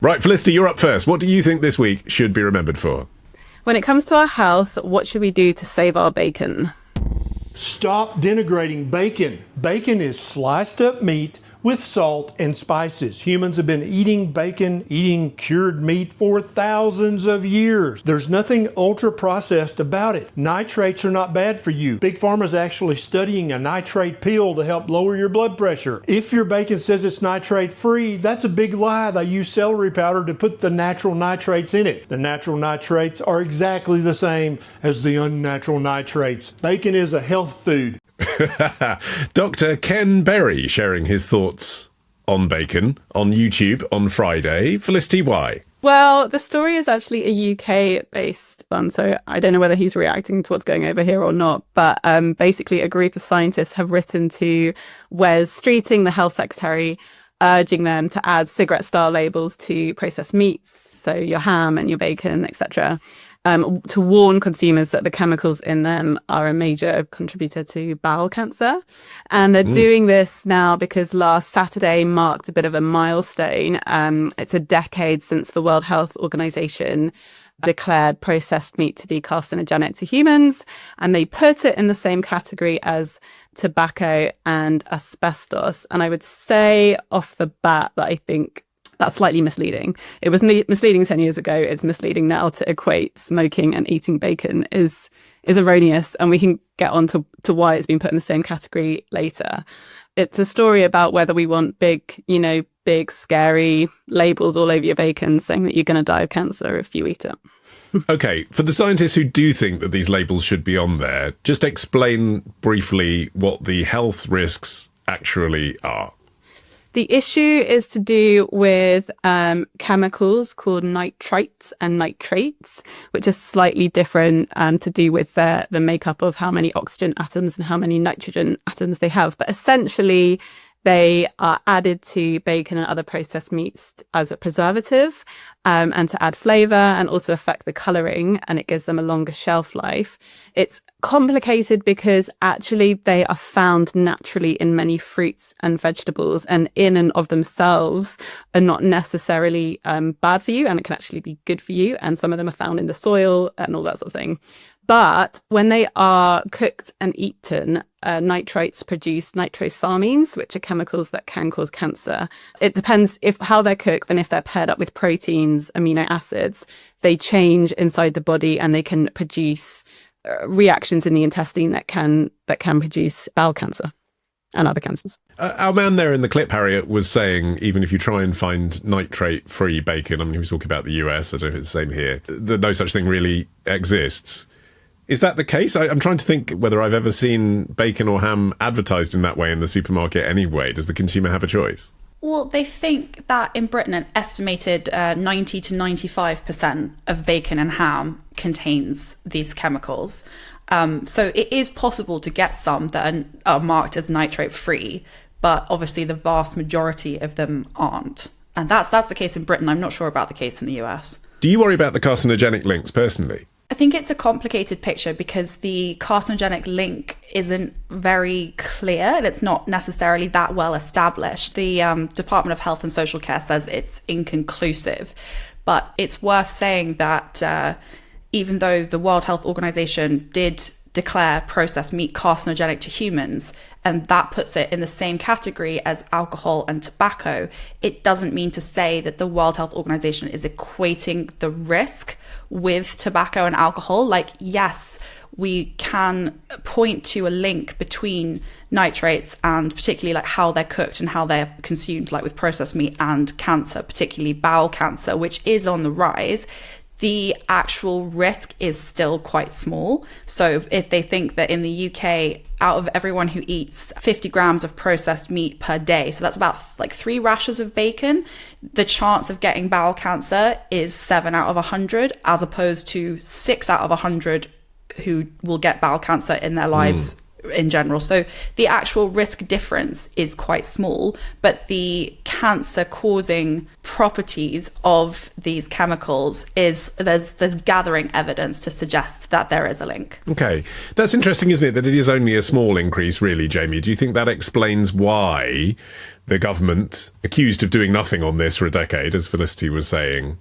Right, Felicity, you're up first. What do you think this week should be remembered for? When it comes to our health, what should we do to save our bacon? Stop denigrating bacon. Bacon is sliced up meat with salt and spices. Humans have been eating bacon, eating cured meat for thousands of years. There's nothing ultra processed about it. Nitrates are not bad for you. Big Pharma's actually studying a nitrate pill to help lower your blood pressure. If your bacon says it's nitrate free, that's a big lie. They use celery powder to put the natural nitrates in it. The natural nitrates are exactly the same as the unnatural nitrates. Bacon is a health food. Dr. Ken Berry sharing his thoughts on bacon on YouTube on Friday. Felicity, why? Well, the story is actually a UK-based one, so I don't know whether he's reacting to what's going over here or not. But basically, a group of scientists have written to Wes Streeting, the health secretary, urging them to add cigarette-style labels to processed meats, so your ham and your bacon, etc., to warn consumers that the chemicals in them are a major contributor to bowel cancer. And they're doing this now because last Saturday marked a bit of a milestone. It's a decade since the World Health Organization declared processed meat to be carcinogenic to humans, and they put it in the same category as tobacco and asbestos. And I would say off the bat that I think that's slightly misleading. It was misleading 10 years ago. It's misleading now to equate smoking and eating bacon is erroneous. And we can get on to why it's been put in the same category later. It's a story about whether we want big, scary labels all over your bacon saying that you're going to die of cancer if you eat it. Okay, for the scientists who do think that these labels should be on there, just explain briefly what the health risks actually are. The issue is to do with chemicals called nitrites and nitrates, which are slightly different to do with the makeup of how many oxygen atoms and how many nitrogen atoms they have. But essentially, they are added to bacon and other processed meats as a preservative and to add flavour and also affect the colouring, and it gives them a longer shelf life. It's complicated because actually they are found naturally in many fruits and vegetables, and in and of themselves are not necessarily bad for you, and it can actually be good for you. And some of them are found in the soil and all that sort of thing. But when they are cooked and eaten, nitrates produce nitrosamines, which are chemicals that can cause cancer. It depends how they're cooked and if they're paired up with proteins, amino acids, they change inside the body and they can produce reactions in the intestine that can produce bowel cancer and other cancers. Our man there in the clip, Harriet, was saying even if you try and find nitrate-free bacon, I mean, he was talking about the US, I don't know if it's the same here, that no such thing really exists. Is that the case? I'm trying to think whether I've ever seen bacon or ham advertised in that way in the supermarket anyway. Does the consumer have a choice? Well, they think that in Britain, an estimated 90 to 95% of bacon and ham contains these chemicals. So it is possible to get some that are marked as nitrate-free, but obviously the vast majority of them aren't. And that's the case in Britain. I'm not sure about the case in the US. Do you worry about the carcinogenic links personally? I think it's a complicated picture because the carcinogenic link isn't very clear and it's not necessarily that well established. The Department of Health and Social Care says it's inconclusive, but it's worth saying that even though the World Health Organization did declare processed meat carcinogenic to humans, and that puts it in the same category as alcohol and tobacco, it doesn't mean to say that the World Health Organization is equating the risk with tobacco and alcohol. Like, yes, we can point to a link between nitrates and particularly like how they're cooked and how they're consumed, like with processed meat, and cancer, particularly bowel cancer, which is on the rise. The actual risk is still quite small. So if they think that in the UK, out of everyone who eats 50 grams of processed meat per day, so that's about like 3 rashers of bacon, the chance of getting bowel cancer is 7 out of 100, as opposed to 6 out of 100 who will get bowel cancer in their lives in general. So the actual risk difference is quite small, but the cancer causing properties of these chemicals there's gathering evidence to suggest that there is a link. Okay. That's interesting, isn't it, that it is only a small increase, really, Jamie? Do you think that explains why the government, accused of doing nothing on this for a decade, as Felicity was saying,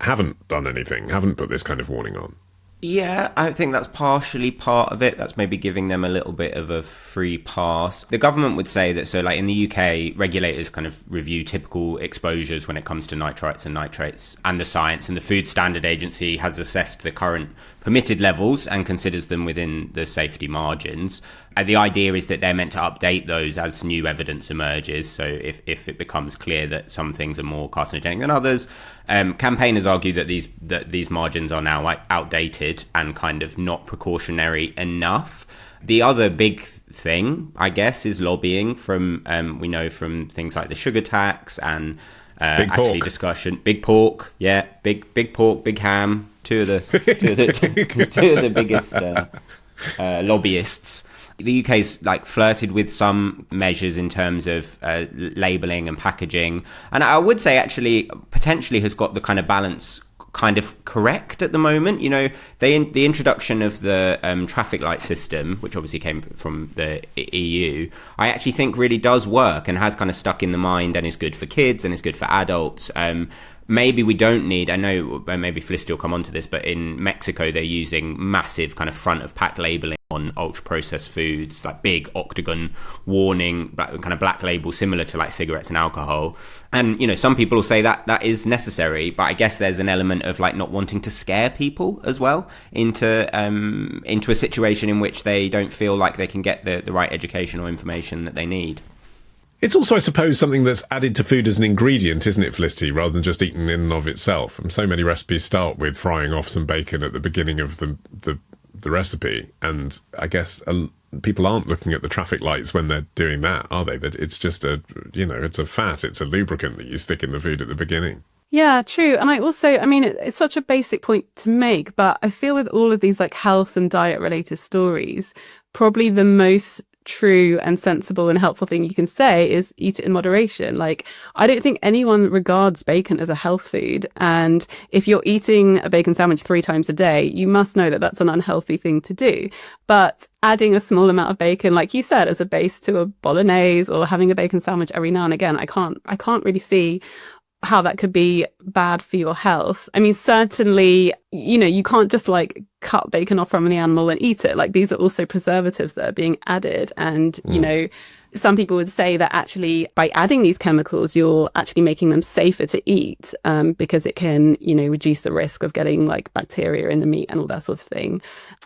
haven't done anything, haven't put this kind of warning on? Yeah, I think that's partially part of it. That's maybe giving them a little bit of a free pass. The government would say that, so like in the UK, regulators kind of review typical exposures when it comes to nitrites and nitrates and the science, and the Food Standard Agency has assessed the current permitted levels and considers them within the safety margins. The idea is that they're meant to update those as new evidence emerges. So if it becomes clear that some things are more carcinogenic than others, campaigners argue that these margins are now outdated and kind of not precautionary enough. The other big thing, I guess, is lobbying from we know from things like the sugar tax and actually discussion. Big pork, yeah, big pork, big ham. Two of the biggest lobbyists. The UK's like flirted with some measures in terms of labelling and packaging, and I would say actually potentially has got the kind of balance kind of correct at the moment. You know, the introduction of the traffic light system, which obviously came from the EU, I actually think really does work and has kind of stuck in the mind and is good for kids and is good for adults. Maybe we don't need, I know maybe Felicity will come on to this, but in Mexico, they're using massive kind of front of pack labeling on ultra processed foods, like big octagon warning, kind of black label, similar to like cigarettes and alcohol. And, you know, some people will say that that is necessary, but I guess there's an element of like not wanting to scare people as well into a situation in which they don't feel like they can get the right education or information that they need. It's also, I suppose, something that's added to food as an ingredient, isn't it, Felicity, rather than just eaten in and of itself. And so many recipes start with frying off some bacon at the beginning of the recipe. And I guess people aren't looking at the traffic lights when they're doing that, are they? That it's just it's a fat, it's a lubricant that you stick in the food at the beginning. Yeah, true. And it's such a basic point to make, but I feel with all of these like health and diet related stories, probably the most true and sensible and helpful thing you can say is eat it in moderation. Like, I don't think anyone regards bacon as a health food. And if you're eating a bacon sandwich 3 times a day, you must know that that's an unhealthy thing to do. But adding a small amount of bacon, like you said, as a base to a bolognese or having a bacon sandwich every now and again, I can't really see how that could be bad for your health. I mean, certainly, you can't just like cut bacon off from the animal and eat it. Like, these are also preservatives that are being added. And, some people would say that actually by adding these chemicals, you're actually making them safer to eat because it can, reduce the risk of getting like bacteria in the meat and all that sort of thing.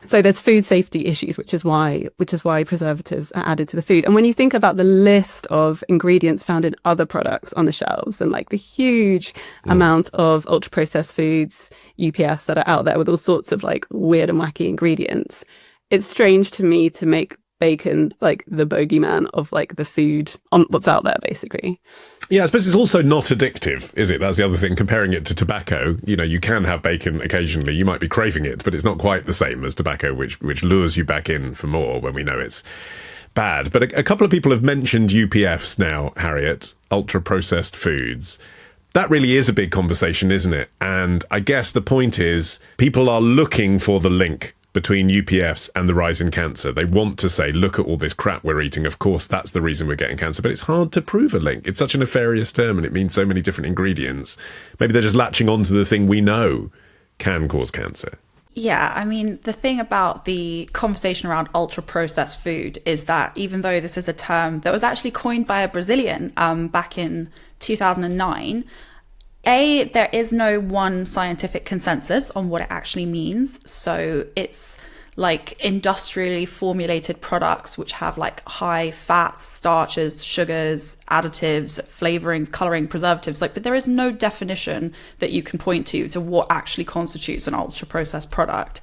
So there's food safety issues, which is why preservatives are added to the food. And when you think about the list of ingredients found in other products on the shelves and like the huge amount of ultra processed foods, UPFs that are out there with all sorts of like weird and wacky ingredients, it's strange to me to make bacon like the bogeyman of like the food on what's out there, basically. Yeah, I suppose it's also not addictive, is it? That's the other thing. Comparing it to tobacco, you can have bacon occasionally. You might be craving it, but it's not quite the same as tobacco, which lures you back in for more when we know it's bad. But a couple of people have mentioned UPFs now, Harriet, ultra-processed foods. That really is a big conversation, isn't it? And I guess the point is people are looking for the link between UPFs and the rise in cancer. They want to say, look at all this crap we're eating. Of course, that's the reason we're getting cancer. But it's hard to prove a link. It's such a nefarious term and it means so many different ingredients. Maybe they're just latching on to the thing we know can cause cancer. Yeah, I mean, the thing about the conversation around ultra-processed food is that even though this is a term that was actually coined by a Brazilian back in 2009, there is no one scientific consensus on what it actually means. So it's like industrially formulated products which have like high fats, starches, sugars, additives, flavorings, coloring, preservatives. But there is no definition that you can point to what actually constitutes an ultra processed product.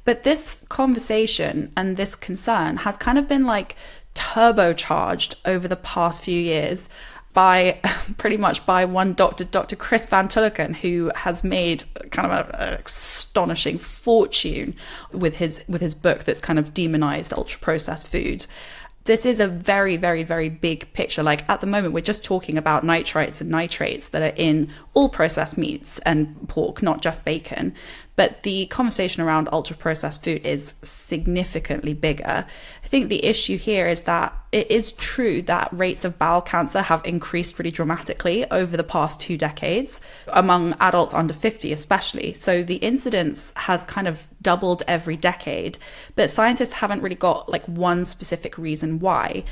But this conversation and this concern has kind of been like turbocharged over the past few years by pretty much by one doctor, Dr. Chris Van Tulleken, who has made kind of an astonishing fortune with his book that's kind of demonized ultra processed food. This is a very, very, very big picture. Like at the moment, we're just talking about nitrites and nitrates that are in all processed meats and pork, not just bacon. But the conversation around ultra processed food is significantly bigger. I think the issue here is that it is true that rates of bowel cancer have increased pretty dramatically over the past 2 decades, among adults under 50 especially. So the incidence has kind of doubled every decade, but scientists haven't really got like one specific reason why.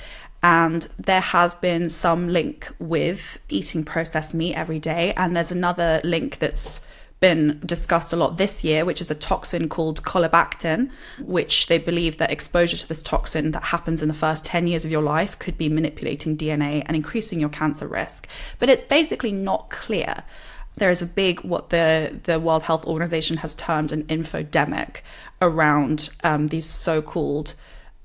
And there has been some link with eating processed meat every day. And there's another link that's been discussed a lot this year, which is a toxin called colibactin, which they believe that exposure to this toxin that happens in the first 10 years of your life could be manipulating DNA and increasing your cancer risk. But it's basically not clear. There is a big, what the World Health Organization has termed an infodemic around these so-called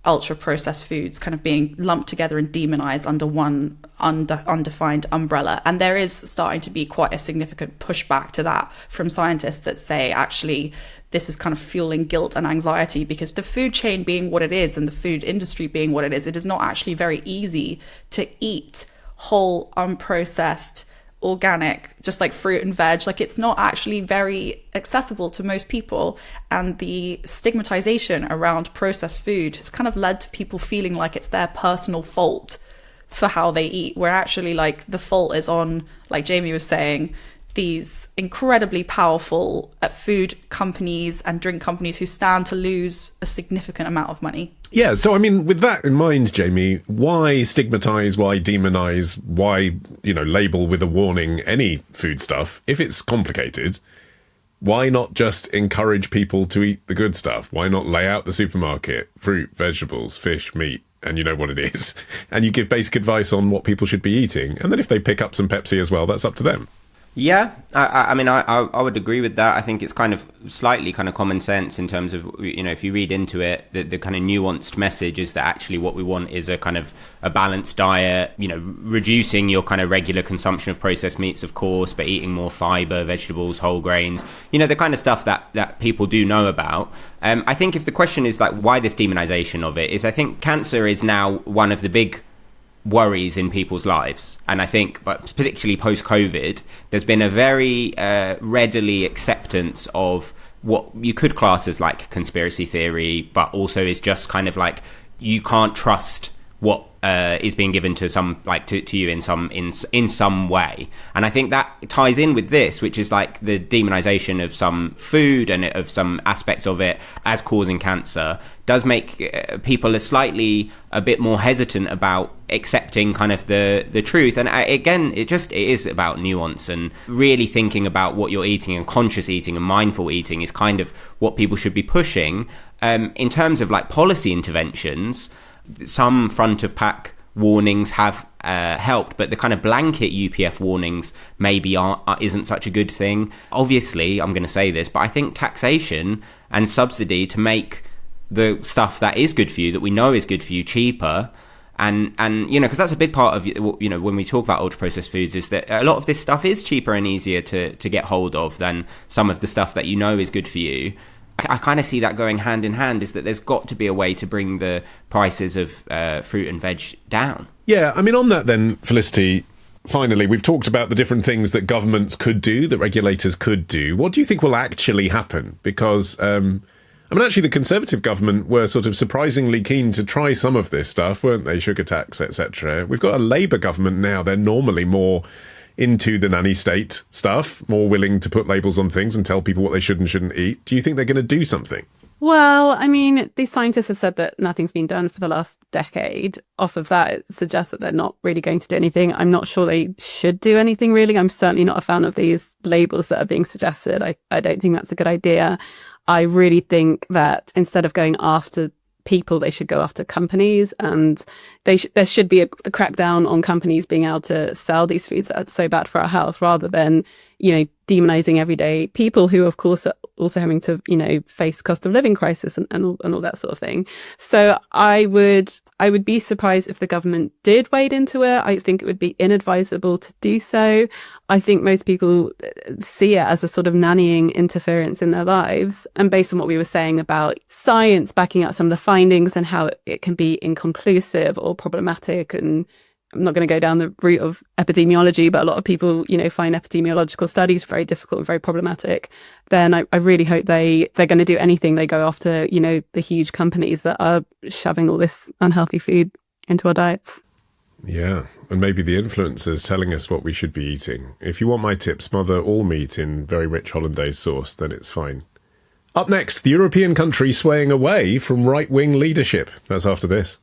ultra processed foods kind of being lumped together and demonized under one undefined umbrella. And there is starting to be quite a significant pushback to that from scientists that say, actually, this is kind of fueling guilt and anxiety, because the food chain being what it is and the food industry being what it is not actually very easy to eat whole, unprocessed, organic, just like fruit and veg. Like it's not actually very accessible to most people, and the stigmatization around processed food has kind of led to people feeling like it's their personal fault for how they eat, where actually like the fault is on, like Jamie was saying, these incredibly powerful food companies and drink companies who stand to lose a significant amount of money. Yeah, so I mean, with that in mind, Jamie, why stigmatize, why demonize, why, label with a warning any food stuff? If it's complicated, why not just encourage people to eat the good stuff? Why not lay out the supermarket, fruit, vegetables, fish, meat, and you know what it is? And you give basic advice on what people should be eating. And then if they pick up some Pepsi as well, that's up to them. Yeah, I mean, I would agree with that. I think it's kind of slightly kind of common sense in terms of, if you read into it, the kind of nuanced message is that actually what we want is a kind of a balanced diet, reducing your kind of regular consumption of processed meats, of course, but eating more fiber, vegetables, whole grains, the kind of stuff that people do know about. I think if the question is like, why this demonization of it is, I think cancer is now one of the big worries in people's lives, and I think, but particularly post-COVID, there's been a very readily acceptance of what you could class as like conspiracy theory, but also is just kind of like you can't trust what is being given to some, like to you in some way. And I think that ties in with this, which is like the demonization of some food and of some aspects of it as causing cancer does make people a bit more hesitant about accepting kind of the truth. And again, it is about nuance, and really thinking about what you're eating, and conscious eating and mindful eating is kind of what people should be pushing. In terms of like policy interventions, some front of pack warnings have helped, but the kind of blanket UPF warnings maybe isn't such a good thing. Obviously, I'm going to say this, but I think taxation and subsidy to make the stuff that is good for you, that we know is good for you, cheaper, and because that's a big part of when we talk about ultra processed foods, is that a lot of this stuff is cheaper and easier to get hold of than some of the stuff that is good for you. I kind of see that going hand in hand, is that there's got to be a way to bring the prices of fruit and veg down. Yeah, I mean, on that then, Felicity, finally, we've talked about the different things that governments could do, that regulators could do. What do you think will actually happen? Because, actually, the Conservative government were sort of surprisingly keen to try some of this stuff, weren't they? Sugar tax, etc. We've got a Labour government now. They're normally more into the nanny state stuff, more willing to put labels on things and tell people what they should and shouldn't eat. Do you think they're going to do something? Well, I mean, these scientists have said that nothing's been done for the last decade. Off of that, it suggests that they're not really going to do anything. I'm not sure they should do anything, really. I'm certainly not a fan of these labels that are being suggested. I don't think that's a good idea. I really think that instead of going after people, they should go after companies, and there should be a crackdown on companies being able to sell these foods that are so bad for our health, rather than demonizing everyday people who of course are also having to face cost of living crisis and all that sort of thing. So I would I would be surprised if the government did wade into it. I think it would be inadvisable to do so. I think most people see it as a sort of nannying interference in their lives. And based on what we were saying about science backing up some of the findings and how it can be inconclusive or problematic, and I'm not going to go down the route of epidemiology, but a lot of people, find epidemiological studies very difficult and very problematic. Then I really hope they're going to do anything. They go after, the huge companies that are shoving all this unhealthy food into our diets. Yeah, and maybe the influencers telling us what we should be eating. If you want my tip, smother all meat in very rich hollandaise sauce, then it's fine. Up next, the European country swaying away from right-wing leadership. That's after this.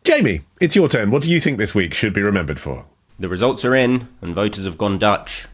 Jamie, it's your turn. What do you think this week should be remembered for? The results are in, and voters have gone Dutch.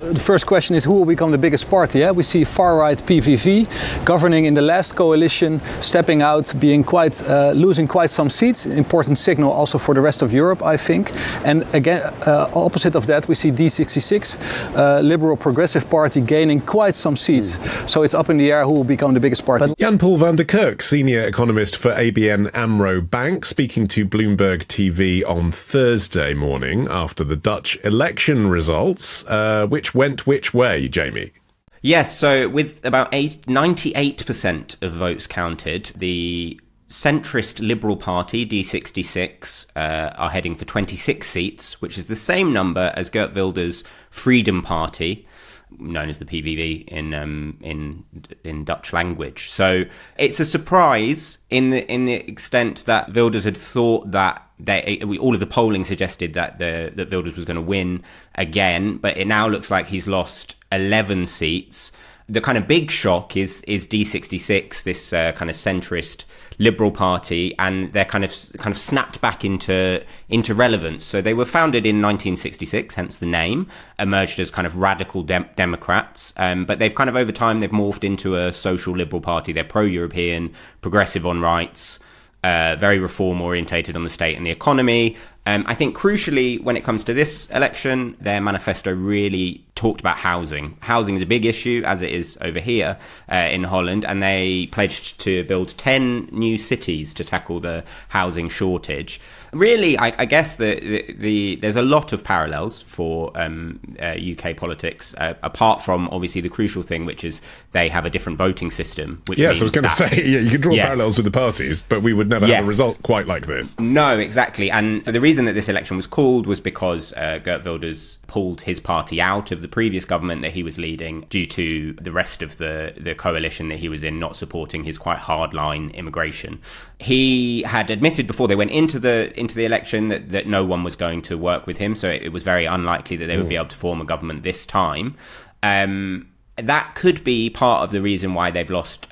The first question is who will become the biggest party? We see far-right PVV governing in the last coalition, stepping out, being losing quite some seats. Important signal also for the rest of Europe, I think. And again, opposite of that, we see D66, Liberal Progressive Party, gaining quite some seats. So it's up in the air who will become the biggest party. Jan-Paul van der Kerk, senior economist for ABN AMRO Bank, speaking to Bloomberg TV on Thursday morning after the Dutch election results, which went which way, Jamie? Yes, so with about 98% of votes counted, the centrist Liberal Party, D66, are heading for 26 seats, which is the same number as Geert Wilders' Freedom Party, known as the PVV in Dutch language. So it's a surprise in the extent that Wilders had thought that all of the polling suggested that Wilders was going to win again, but it now looks like he's lost 11 seats. The kind of big shock is D66, this kind of centrist Liberal Party, and they're kind of snapped back into relevance. So they were founded in 1966, hence the name, emerged as kind of radical Democrats, but they've kind of over time they've morphed into a social Liberal Party. They're pro-European, progressive on rights, very reform orientated on the state and the economy. I think crucially, when it comes to this election, their manifesto really talked about housing. Housing is a big issue, as it is over here in Holland, and they pledged to build 10 new cities to tackle the housing shortage. Really, I guess there's a lot of parallels for UK politics, apart from obviously the crucial thing, which is they have a different voting system. Which yes, I was going to say, you can draw parallels with the parties, but we would never have a result quite like this. No, exactly. And so the reason that this election was called was because Geert Wilders pulled his party out of the previous government that he was leading due to the rest of the coalition that he was in not supporting his quite hardline immigration. He had admitted before they went into the election that no one was going to work with him, so it was very unlikely that they would be able to form a government this time. That could be part of the reason why they've lost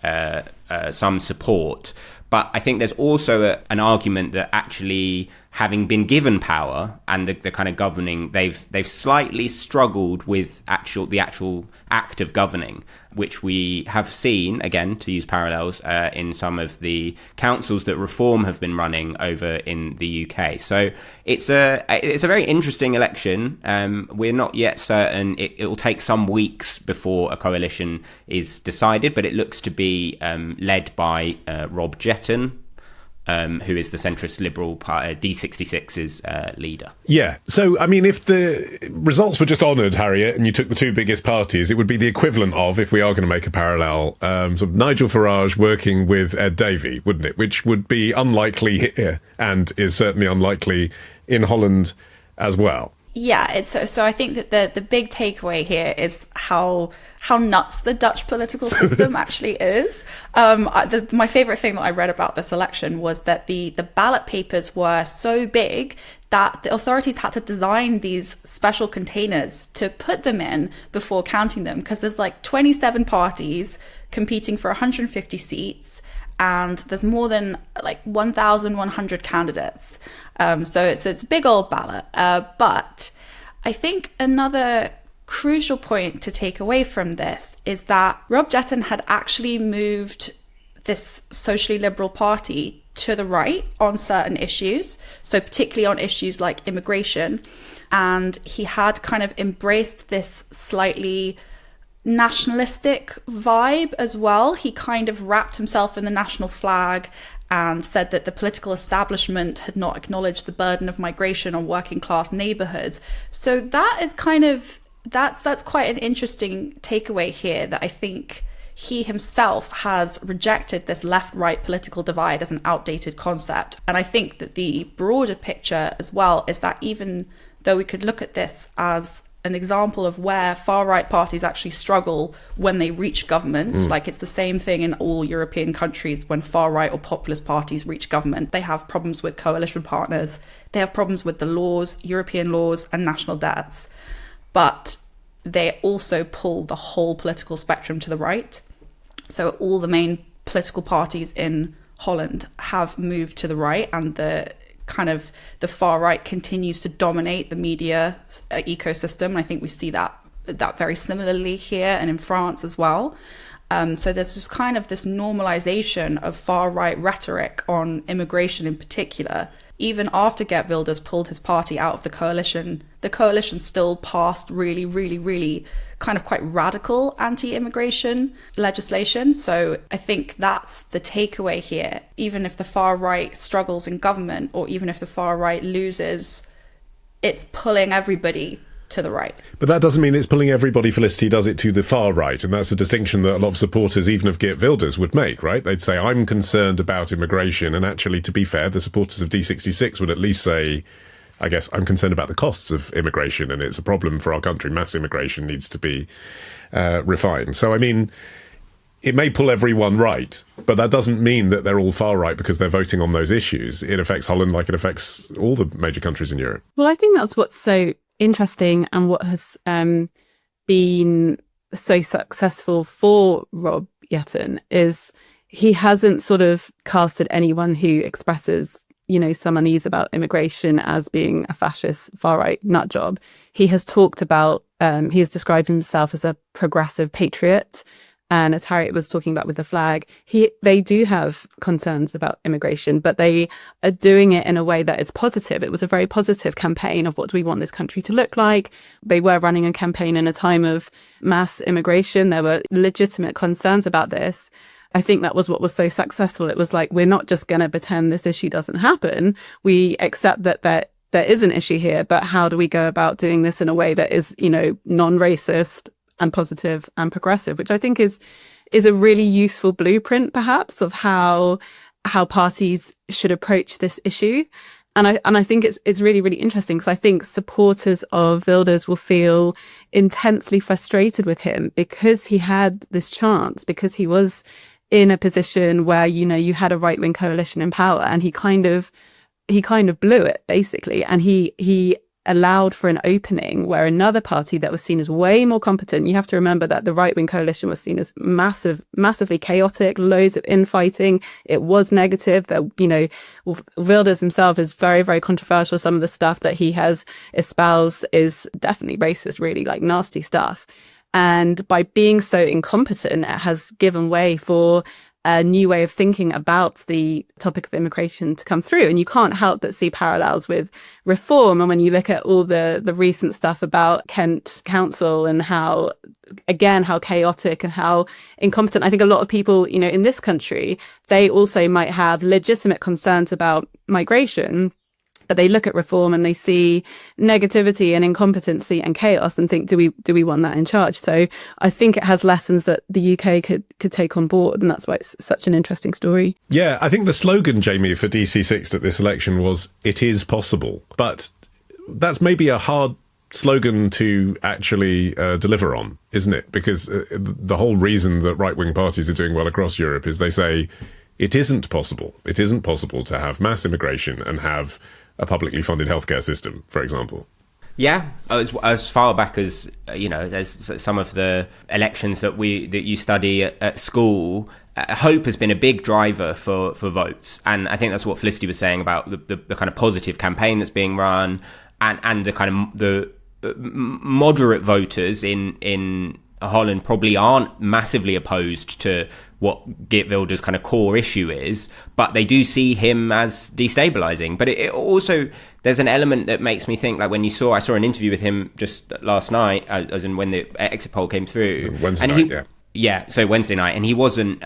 some support. But I think there's also an argument that actually, having been given power and the kind of governing, they've slightly struggled with the actual act of governing, which we have seen, again, to use parallels, in some of the councils that Reform have been running over in the UK. So it's a very interesting election. We're not yet certain. It will take some weeks before a coalition is decided, but it looks to be led by Rob Jetton, who is the centrist Liberal D66's leader. Yeah. So, I mean, if the results were just honoured, Harriet, and you took the two biggest parties, it would be the equivalent of, if we are going to make a parallel, sort of Nigel Farage working with Ed Davey, wouldn't it? Which would be unlikely here and is certainly unlikely in Holland as well. Yeah, so I think that the big takeaway here is how nuts the Dutch political system actually is. My favorite thing that I read about this election was that the ballot papers were so big that the authorities had to design these special containers to put them in before counting them, because there's like 27 parties competing for 150 seats. And there's more than like 1,100 candidates. So it's a big old ballot. But I think another crucial point to take away from this is that Rob Jetton had actually moved this socially liberal party to the right on certain issues, so particularly on issues like immigration. And he had kind of embraced this slightly nationalistic vibe as well. He kind of wrapped himself in the national flag and said that the political establishment had not acknowledged the burden of migration on working class neighborhoods. So that is kind of, that's quite an interesting takeaway here, that I think he himself has rejected this left-right political divide as an outdated concept. And I think that the broader picture as well is that even though we could look at this as an example of where far-right parties actually struggle when they reach government, like it's the same thing in all European countries when far-right or populist parties reach government. They have problems with coalition partners, they have problems with the laws, European laws and national debts, but they also pull the whole political spectrum to the right. So all the main political parties in Holland have moved to the right, and the far right continues to dominate the media ecosystem. I think we see that very similarly here and in France as well. So there's just kind of this normalization of far right rhetoric on immigration in particular. Even after Geert Wilders pulled his party out of the coalition still passed really, really, really kind of quite radical anti-immigration legislation. So I think that's the takeaway here. Even if the far right struggles in government, or even if the far right loses, it's pulling everybody to the right. But that doesn't mean it's pulling everybody, Felicity, does it to the far right? And that's a distinction that a lot of supporters, even of Geert Wilders, would make, right? They'd say, I'm concerned about immigration. And actually, to be fair, the supporters of D66 would at least say, I guess, I'm concerned about the costs of immigration, and it's a problem for our country. Mass immigration needs to be refined. So, I mean, it may pull everyone right, but that doesn't mean that they're all far right because they're voting on those issues. It affects Holland like it affects all the major countries in Europe. Well, I think that's what's so interesting, and what has been so successful for Rob Yetten is he hasn't sort of casted anyone who expresses, you know, some unease about immigration as being a fascist far-right nut job. He has talked about, he has described himself as a progressive patriot. And as Harriet was talking about with the flag, they do have concerns about immigration, but they are doing it in a way that is positive. It was a very positive campaign of what do we want this country to look like. They were running a campaign in a time of mass immigration. There were legitimate concerns about this. I think that was what was so successful. It was like, we're not just going to pretend this issue doesn't happen. We accept that there is an issue here, but how do we go about doing this in a way that is, you know, non-racist and positive and progressive, which I think is a really useful blueprint, perhaps, of how parties should approach this issue. And I think it's really, really interesting, because I think supporters of Wilders will feel intensely frustrated with him because he had this chance, because he was in a position where, you know, you had a right-wing coalition in power, and he kind of blew it, basically. And he allowed for an opening where another party that was seen as way more competent — you have to remember that the right-wing coalition was seen as massively chaotic, loads of infighting. It was negative. That, you know, Wilders himself is very, very controversial. Some of the stuff that he has espoused is definitely racist, really, like nasty stuff. And by being so incompetent, it has given way for a new way of thinking about the topic of immigration to come through. And you can't help but see parallels with reform. And when you look at all the recent stuff about Kent Council and how chaotic and how incompetent, I think a lot of people, you know, in this country, they also might have legitimate concerns about migration, but they look at reform and they see negativity and incompetency and chaos and think, do we want that in charge? So I think it has lessons that the UK could take on board, and that's why it's such an interesting story. Yeah, I think the slogan, Jamie, for DC6 at this election was, "It is possible." But that's maybe a hard slogan to actually deliver on, isn't it? Because the whole reason that right-wing parties are doing well across Europe is they say, it isn't possible. It isn't possible to have mass immigration and have a publicly funded healthcare system, for example. Yeah, as far back as, you know, there's some of the elections that you study at school, hope has been a big driver for votes. And I think that's what Felicity was saying about the kind of positive campaign that's being run, and the kind of the moderate voters in Holland probably aren't massively opposed to what Geert Wilders' kind of core issue is, but they do see him as destabilizing. But it also, there's an element that makes me think, like when I saw an interview with him just last night, as in when the exit poll came through. Wednesday night, yeah. Yeah, so Wednesday night, and he wasn't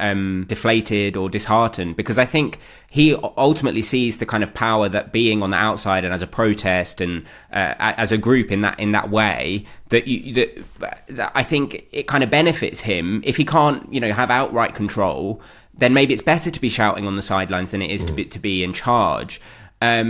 deflated or disheartened, because I think he ultimately sees the kind of power that being on the outside and as a protest and as a group in that way, that I think it kind of benefits him. If he can't, have outright control, then maybe it's better to be shouting on the sidelines than it is to be in charge. I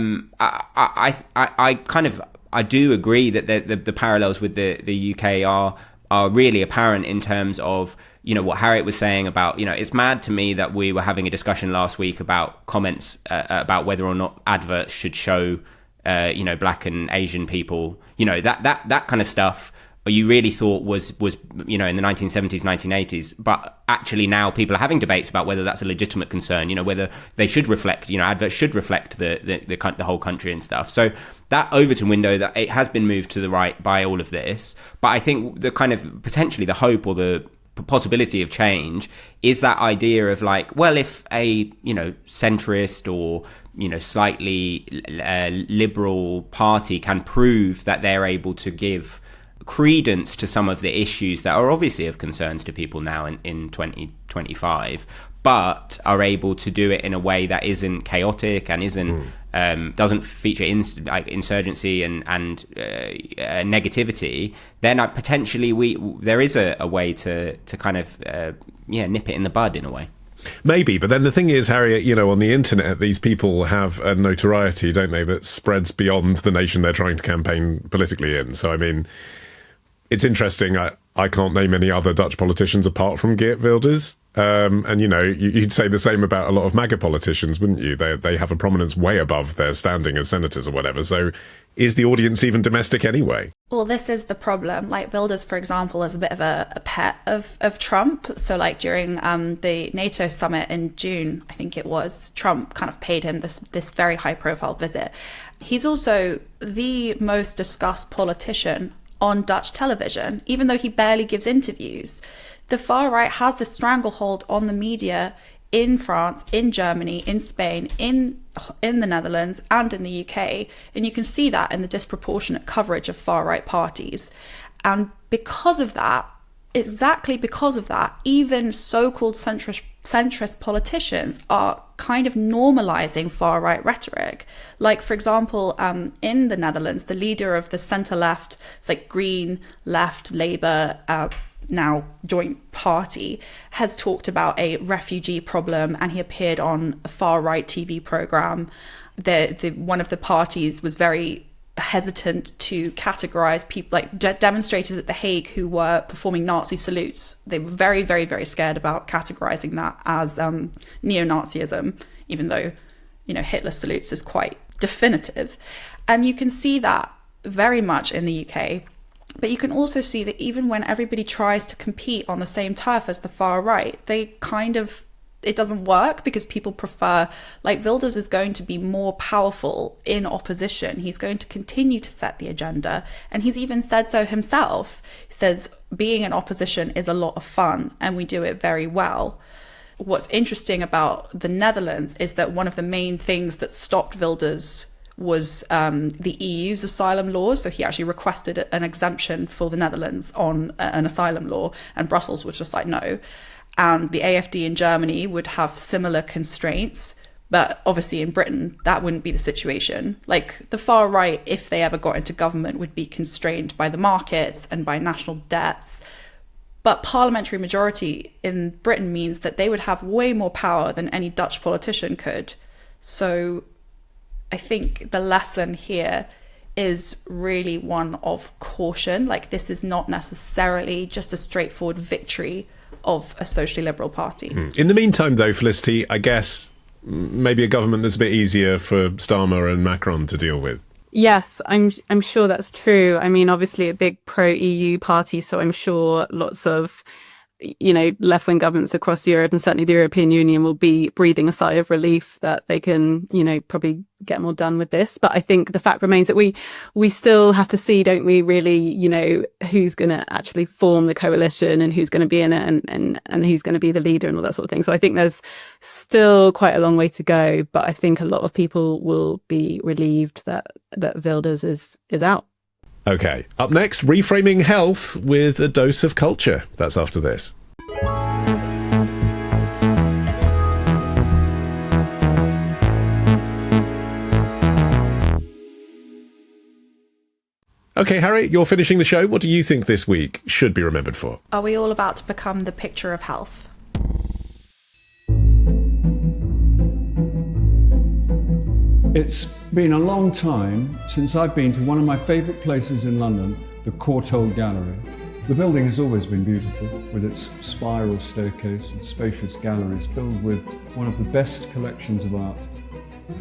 do agree that the parallels with the UK are really apparent in terms of, what Harriet was saying about, it's mad to me that we were having a discussion last week about comments about whether or not adverts should show, Black and Asian people, that kind of stuff. You really thought was in the 1970s, 1980s, but actually now people are having debates about whether that's a legitimate concern, whether they should reflect, adverts should reflect the whole country and stuff. So that Overton window, that it has been moved to the right by all of this, but I think the kind of potentially the hope or the possibility of change is that idea of like, well, if a centrist or slightly liberal party can prove that they're able to give credence to some of the issues that are obviously of concerns to people now in 2025, but are able to do it in a way that isn't chaotic and isn't doesn't feature insurgency and negativity, then potentially there is a way to kind of nip it in the bud in a way. Maybe, but then the thing is, Harriet, on the internet, these people have a notoriety, don't they, that spreads beyond the nation they're trying to campaign politically in. So, I mean, it's interesting. I can't name any other Dutch politicians apart from Geert Wilders. And, you'd say the same about a lot of MAGA politicians, wouldn't you? They have a prominence way above their standing as senators or whatever. So is the audience even domestic anyway? Well, this is the problem. Like Wilders, for example, is a bit of a pet of Trump. So like during the NATO summit in June, I think it was, Trump kind of paid him this very high profile visit. He's also the most discussed politician on Dutch television, even though he barely gives interviews. The far right has the stranglehold on the media in France, in Germany, in Spain, in the Netherlands, and in the UK. And you can see that in the disproportionate coverage of far right parties. And because of that, exactly because of that, even so-called centrist politicians are kind of normalizing far right rhetoric. Like, for example, in the Netherlands, the leader of the centre-left, it's like Green, Left, Labour, now joint party, has talked about a refugee problem, and he appeared on a far-right TV programme. One of the parties was very hesitant to categorize people like demonstrators at The Hague who were performing Nazi salutes. They were very, very, very scared about categorizing that as neo-Nazism, even though, Hitler's salutes is quite definitive. And you can see that very much in the UK. But you can also see that even when everybody tries to compete on the same turf as the far right, it doesn't work, because people prefer, like Wilders is going to be more powerful in opposition. He's going to continue to set the agenda. And he's even said so himself. He says being in opposition is a lot of fun and we do it very well. What's interesting about the Netherlands is that one of the main things that stopped Wilders was the EU's asylum laws. So he actually requested an exemption for the Netherlands on an asylum law, and Brussels was just like, no. And the AFD in Germany would have similar constraints. But obviously in Britain, that wouldn't be the situation. Like the far right, if they ever got into government, would be constrained by the markets and by national debts. But parliamentary majority in Britain means that they would have way more power than any Dutch politician could. So I think the lesson here is really one of caution. Like, this is not necessarily just a straightforward victory of a socially liberal party. In the meantime, though, Felicity, I guess maybe a government that's a bit easier for Starmer and Macron to deal with. Yes, I'm sure that's true. I mean, obviously a big pro-EU party, so I'm sure lots of left-wing governments across Europe and certainly the European Union will be breathing a sigh of relief that they can, probably get more done with this. But I think the fact remains that we still have to see, don't we, really, who's going to actually form the coalition and who's going to be in it and who's going to be the leader and all that sort of thing. So I think there's still quite a long way to go, but I think a lot of people will be relieved that Wilders is out. Okay, up next, reframing health with a dose of culture. That's after this. Okay, Harriet, you're finishing the show. What do you think this week should be remembered for? Are we all about to become the picture of health? It's been a long time since I've been to one of my favourite places in London, the Courtauld Gallery. The building has always been beautiful, with its spiral staircase and spacious galleries filled with one of the best collections of art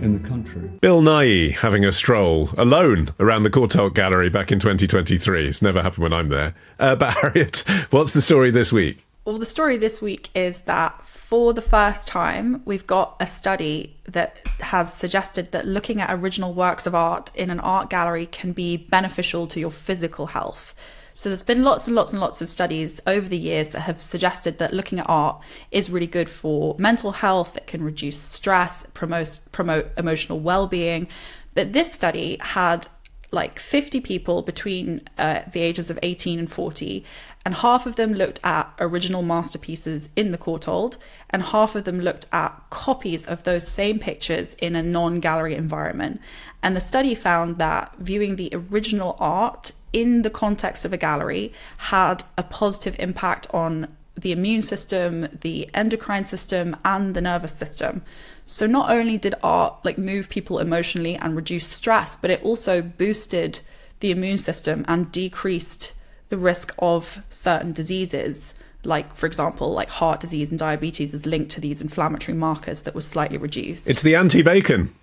in the country. Bill Nighy having a stroll alone around the Courtauld Gallery back in 2023. It's never happened when I'm there. But Harriet, what's the story this week? Well, the story this week is that for the first time, we've got a study that has suggested that looking at original works of art in an art gallery can be beneficial to your physical health. So there's been lots and lots and lots of studies over the years that have suggested that looking at art is really good for mental health. It can reduce stress, promote emotional well-being. But this study had like 50 people between the ages of 18 and 40, and half of them looked at original masterpieces in the Courtauld, and half of them looked at copies of those same pictures in a non-gallery environment. And the study found that viewing the original art in the context of a gallery had a positive impact on the immune system, the endocrine system, and the nervous system. So not only did art move people emotionally and reduce stress, but it also boosted the immune system and decreased the risk of certain diseases, like, for example, like heart disease and diabetes is linked to these inflammatory markers that was slightly reduced. It's the anti-bacon.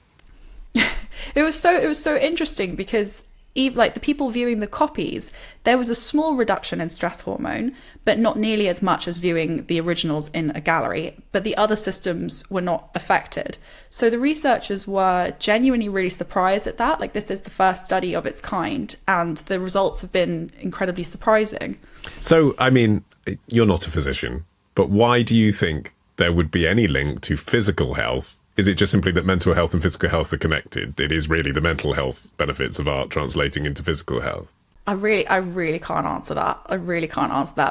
It was so interesting because the people viewing the copies, there was a small reduction in stress hormone, but not nearly as much as viewing the originals in a gallery. But the other systems were not affected. So the researchers were genuinely really surprised at that. This is the first study of its kind, and the results have been incredibly surprising. So, I mean, you're not a physician, but why do you think there would be any link to physical health? Is it just simply that mental health and physical health are connected? It is really the mental health benefits of art translating into physical health? I really can't answer that.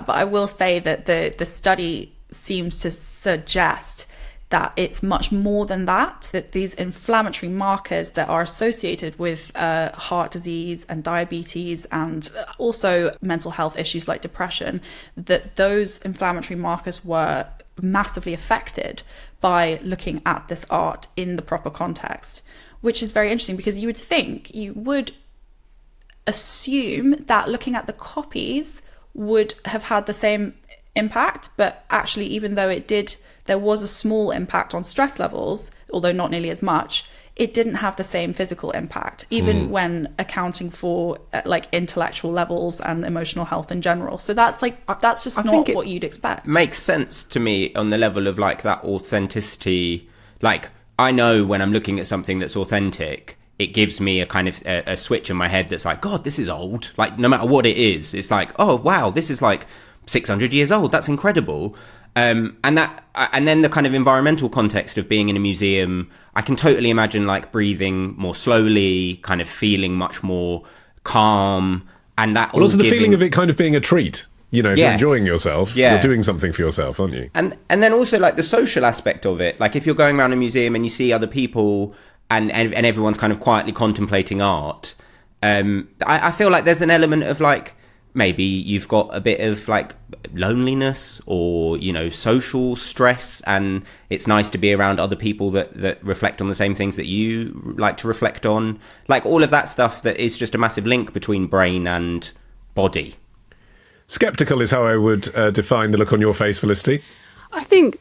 But I will say that the study seems to suggest that it's much more than that these inflammatory markers that are associated with heart disease and diabetes and also mental health issues like depression, that those inflammatory markers were massively affected by looking at this art in the proper context, which is very interesting because you would assume that looking at the copies would have had the same impact, but actually, even though there was a small impact on stress levels, although not nearly as much, it didn't have the same physical impact, even when accounting for intellectual levels and emotional health in general. So that's just not what you'd expect. Makes sense to me on the level of that authenticity. I know when I'm looking at something that's authentic, it gives me a kind of a switch in my head that's God, this is old. No matter what it is, it's oh wow, this is 600 years old. That's incredible. And then the kind of environmental context of being in a museum, I can totally imagine breathing more slowly, kind of feeling much more calm, and that. Well, also the feeling of it kind of being a treat. If yes. you're enjoying yourself, you're doing something for yourself, aren't you? And then also the social aspect of it. If you're going around a museum and you see other people and everyone's kind of quietly contemplating art, I feel there's an element of maybe you've got a bit of loneliness or social stress, and it's nice to be around other people that reflect on the same things that you like to reflect on, all of that stuff that is just a massive link between brain and body. Skeptical is how I would define the look on your face, Felicity. I think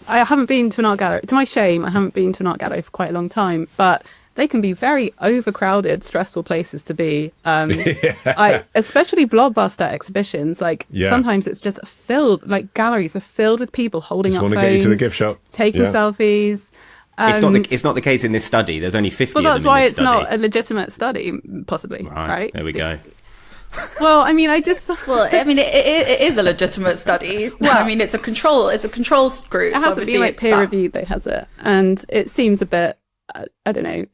I haven't been to an art gallery. To my shame, I haven't been to an art gallery for quite a long time, but they can be very overcrowded, stressful places to be. Especially blockbuster exhibitions, like sometimes it's just filled, like galleries are filled with people holding up phones, get you to the gift shop, taking selfies. It's not the case in this study. There's only 50 of them in this study. Well, that's why it's not a legitimate study, possibly, right? There we go. Well, I mean, it is a legitimate study. Well, I mean, it's a control group. It has to be like peer reviewed, though, has it? And it seems a bit, I don't know,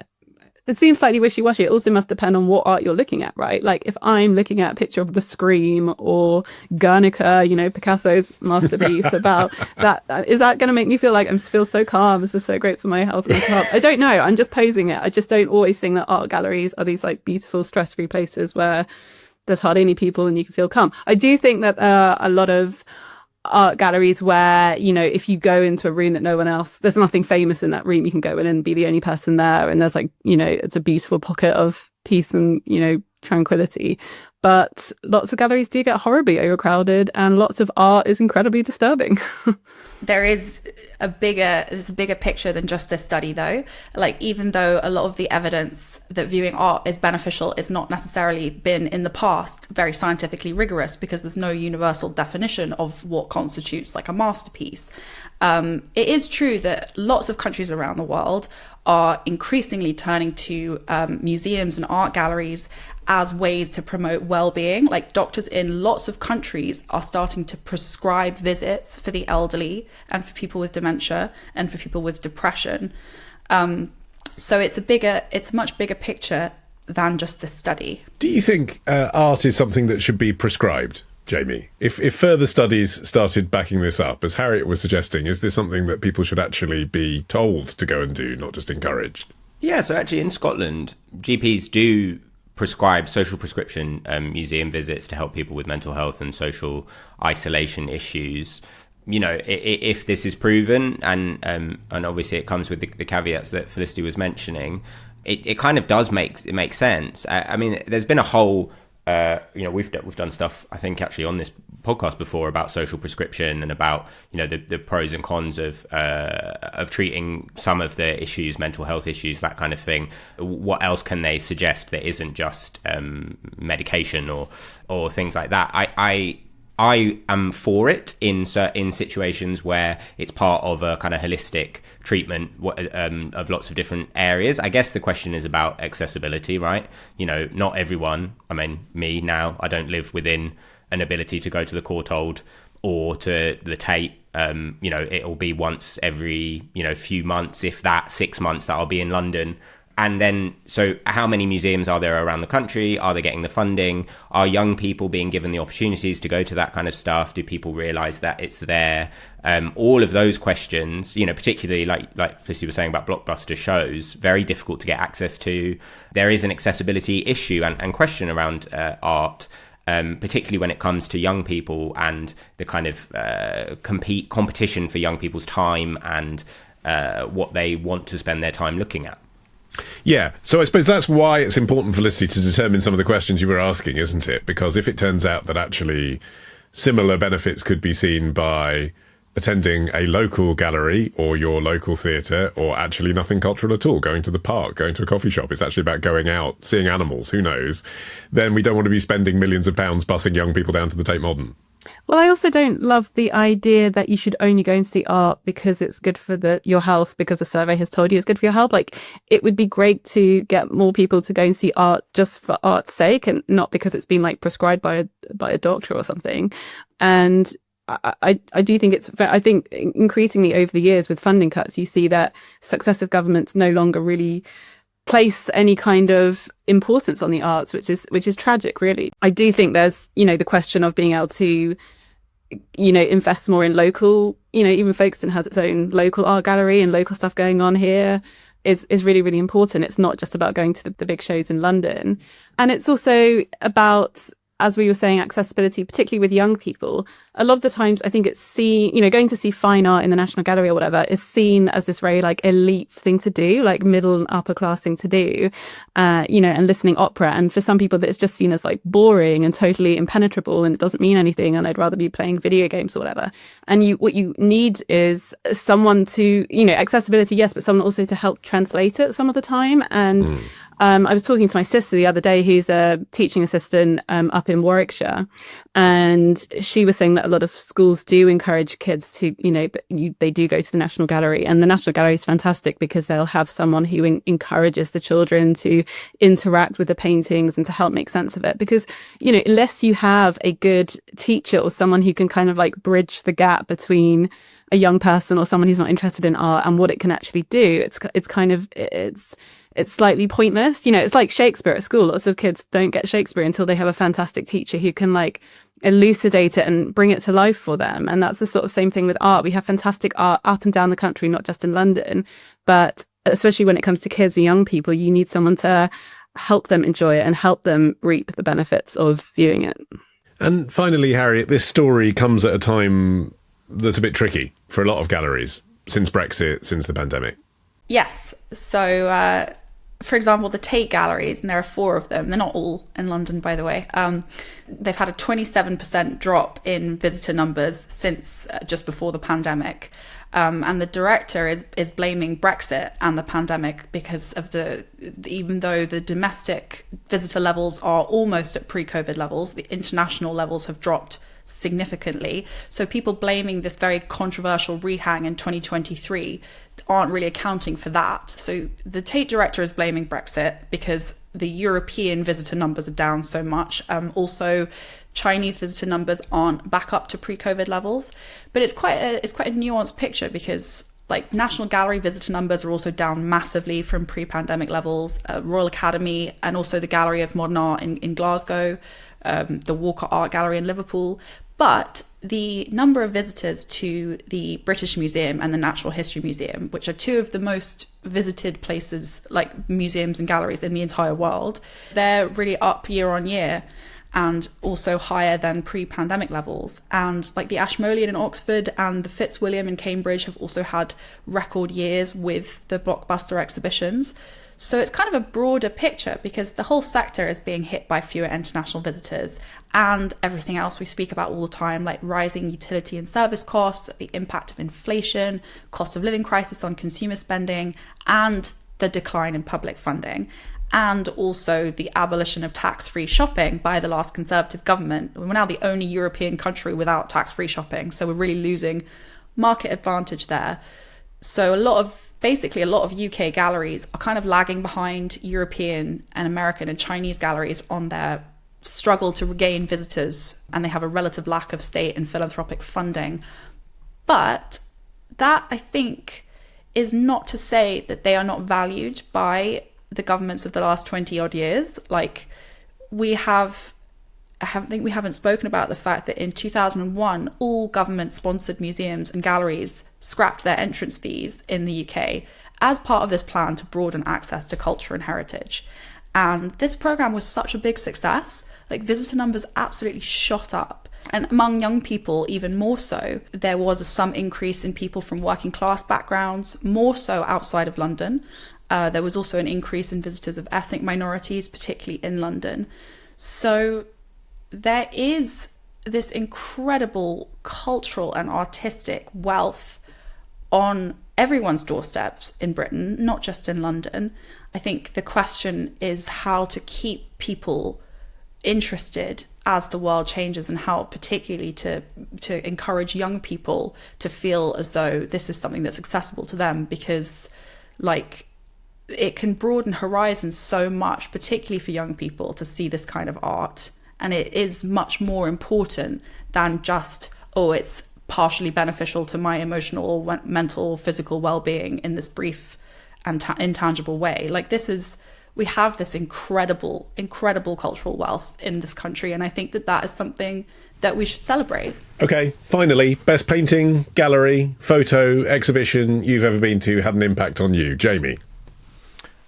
it seems slightly wishy-washy. It also must depend on what art you're looking at, right? Like if I'm looking at a picture of The Scream or Guernica, Picasso's masterpiece about that, is that going to make me feel like I feel so calm? This is so great for my health and health. I don't know. I'm just posing it. I just don't always think that art galleries are these like beautiful, stress-free places where there's hardly any people and you can feel calm. I do think that a lot of art galleries where, if you go into a room that no one else, there's nothing famous in that room, you can go in and be the only person there. And there's like, it's a beautiful pocket of peace and, tranquility. But lots of galleries do get horribly overcrowded and lots of art is incredibly disturbing. There's a bigger picture than just this study, though. Like, even though a lot of the evidence that viewing art is beneficial is not necessarily been in the past very scientifically rigorous, because there's no universal definition of what constitutes like a masterpiece. It is true that lots of countries around the world are increasingly turning to museums and art galleries as ways to promote well-being. Like, doctors in lots of countries are starting to prescribe visits for the elderly and for people with dementia and for people with depression. So it's a much bigger picture than just this study. Do you think art is something that should be prescribed, Jamie? If further studies started backing this up, as Harriet was suggesting, is this something that people should actually be told to go and do, not just encouraged? Yeah, so actually in Scotland, GPs do prescribe social prescription museum visits to help people with mental health and social isolation issues. If this is proven, and obviously it comes with the caveats that Felicity was mentioning, it kind of does make sense. I mean, there's been a whole we've done stuff, I think, actually on this podcast before about social prescription and about the pros and cons of treating some of the issues, mental health issues, that kind of thing. What else can they suggest that isn't just medication or things like that? I am for it in situations where it's part of a kind of holistic treatment of lots of different areas. I guess the question is about accessibility, right? Not everyone, I mean, me now, I don't live within an ability to go to the Courtauld or to the Tate. It'll be once every, few months, if that 6 months, that I'll be in London. And then, so how many museums are there around the country? Are they getting the funding? Are young people being given the opportunities to go to that kind of stuff? Do people realise that it's there? All of those questions, particularly like Felicity was saying about blockbuster shows, very difficult to get access to. There is an accessibility issue and question around art, particularly when it comes to young people and the kind of competition for young people's time and what they want to spend their time looking at. Yeah, so I suppose that's why it's important, Felicity, to determine some of the questions you were asking, isn't it? Because if it turns out that actually similar benefits could be seen by attending a local gallery or your local theatre, or actually nothing cultural at all, going to the park, going to a coffee shop, it's actually about going out, seeing animals, who knows, then we don't want to be spending millions of pounds busing young people down to the Tate Modern. Well, I also don't love the idea that you should only go and see art because it's good for your health, because a survey has told you it's good for your health. Like, it would be great to get more people to go and see art just for art's sake and not because it's been like prescribed by a doctor or something. And I do think I think increasingly over the years with funding cuts, you see that successive governments no longer really place any kind of importance on the arts, which is tragic, really. I do think there's, the question of being able to, invest more in local, even Folkestone has its own local art gallery and local stuff going on here is really, really important. It's not just about going to the big shows in London. And it's also about as we were saying, accessibility, particularly with young people, a lot of the times I think it's seen, going to see fine art in the National Gallery or whatever is seen as this very like elite thing to do, like middle and upper class thing to do, and listening opera. And for some people, it's just seen as like boring and totally impenetrable and it doesn't mean anything. And I'd rather be playing video games or whatever. And what you need is someone to, accessibility, yes, but someone also to help translate it some of the time. And I was talking to my sister the other day, who's a teaching assistant up in Warwickshire, and she was saying that a lot of schools do encourage kids to, they do go to the National Gallery, and the National Gallery is fantastic because they'll have someone who encourages the children to interact with the paintings and to help make sense of it. Because, unless you have a good teacher or someone who can kind of like bridge the gap between a young person or someone who's not interested in art and what it can actually do, it's slightly pointless. It's like Shakespeare at school. Lots of kids don't get Shakespeare until they have a fantastic teacher who can like elucidate it and bring it to life for them. And that's the sort of same thing with art. We have fantastic art up and down the country, not just in London, but especially when it comes to kids and young people, you need someone to help them enjoy it and help them reap the benefits of viewing it. And finally, Harriet, this story comes at a time that's a bit tricky for a lot of galleries since Brexit, since the pandemic. Yes. So, for example, the Tate galleries, and there are 4 of them. They're not all in London, by the way. They've had a 27% drop in visitor numbers since just before the pandemic. And the director is blaming Brexit and the pandemic because of even though the domestic visitor levels are almost at pre-COVID levels, the international levels have dropped significantly. So people blaming this very controversial rehang in 2023 aren't really accounting for that. So the Tate director is blaming Brexit because the European visitor numbers are down so much. Also, Chinese visitor numbers aren't back up to pre-COVID levels. But it's quite a nuanced picture because like National Gallery visitor numbers are also down massively from pre-pandemic levels. Royal Academy and also the Gallery of Modern Art in Glasgow, the Walker Art Gallery in Liverpool. But the number of visitors to the British Museum and the Natural History Museum, which are 2 of the most visited places, like museums and galleries in the entire world, they're really up year on year and also higher than pre-pandemic levels. And like the Ashmolean in Oxford and the Fitzwilliam in Cambridge have also had record years with the blockbuster exhibitions. So it's kind of a broader picture because the whole sector is being hit by fewer international visitors and everything else we speak about all the time, like rising utility and service costs, the impact of inflation, cost of living crisis on consumer spending, and the decline in public funding. And also the abolition of tax-free shopping by the last Conservative government. We're now the only European country without tax-free shopping, so we're really losing market advantage there. So a lot of UK galleries are kind of lagging behind European and American and Chinese galleries on their struggle to regain visitors, and they have a relative lack of state and philanthropic funding. But that, I think, is not to say that they are not valued by the governments of the last 20 odd years. Like we haven't spoken about the fact that in 2001, all government-sponsored museums and galleries scrapped their entrance fees in the UK as part of this plan to broaden access to culture and heritage. And this program was such a big success. Like visitor numbers absolutely shot up. And among young people, even more so, there was some increase in people from working class backgrounds, more so outside of London. There was also an increase in visitors of ethnic minorities, particularly in London. So there is this incredible cultural and artistic wealth on everyone's doorsteps in Britain, not just in London. I think the question is how to keep people interested as the world changes, and how particularly to encourage young people to feel as though this is something that's accessible to them, because like it can broaden horizons so much, particularly for young people, to see this kind of art. And it is much more important than just, it's partially beneficial to my emotional, mental, physical well-being in this brief and intangible way. Like we have this incredible cultural wealth in this country. And I think that is something that we should celebrate. Okay, finally, best painting, gallery, photo, exhibition you've ever been to had an impact on you. Jamie?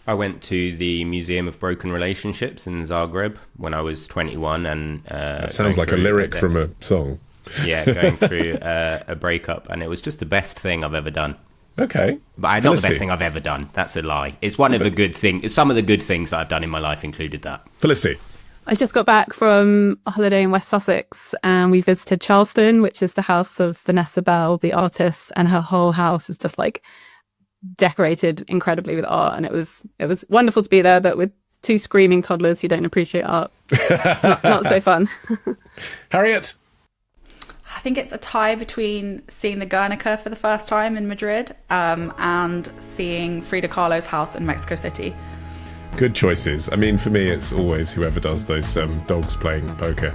I went to the Museum of Broken Relationships in Zagreb when I was 21. And that sounds like a lyric from a song. Yeah, going through a breakup. And it was just the best thing I've ever done. Okay. But not the best thing I've ever done. That's a lie. It's one of the good things. Some of the good things that I've done in my life included that. Felicity. I just got back from a holiday in West Sussex and we visited Charleston, which is the house of Vanessa Bell, the artist, and her whole house is just like decorated incredibly with art. And it was wonderful to be there, but with 2 screaming toddlers who don't appreciate art. Not so fun. Harriet? I think it's a tie between seeing the Guernica for the first time in Madrid and seeing Frida Kahlo's house in Mexico City. Good choices. I mean, for me, it's always whoever does those dogs playing poker.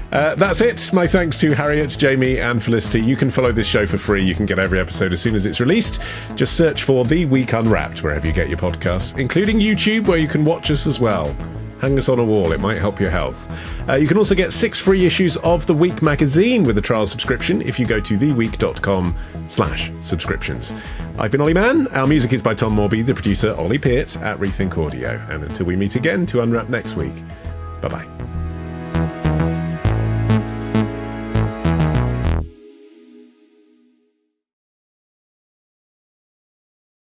That's it. My thanks to Harriet, Jamie and Felicity. You can follow this show for free. You can get every episode as soon as it's released. Just search for The Week Unwrapped wherever you get your podcasts, including YouTube, where you can watch us as well. Hang us on a wall. It might help your health. You can also get 6 free issues of The Week magazine with a trial subscription if you go to theweek.com/subscriptions. I've been Olly Mann. Our music is by Tom Morby, the producer Ollie Peart at Rethink Audio. And until we meet again to Unwrap next week, bye-bye.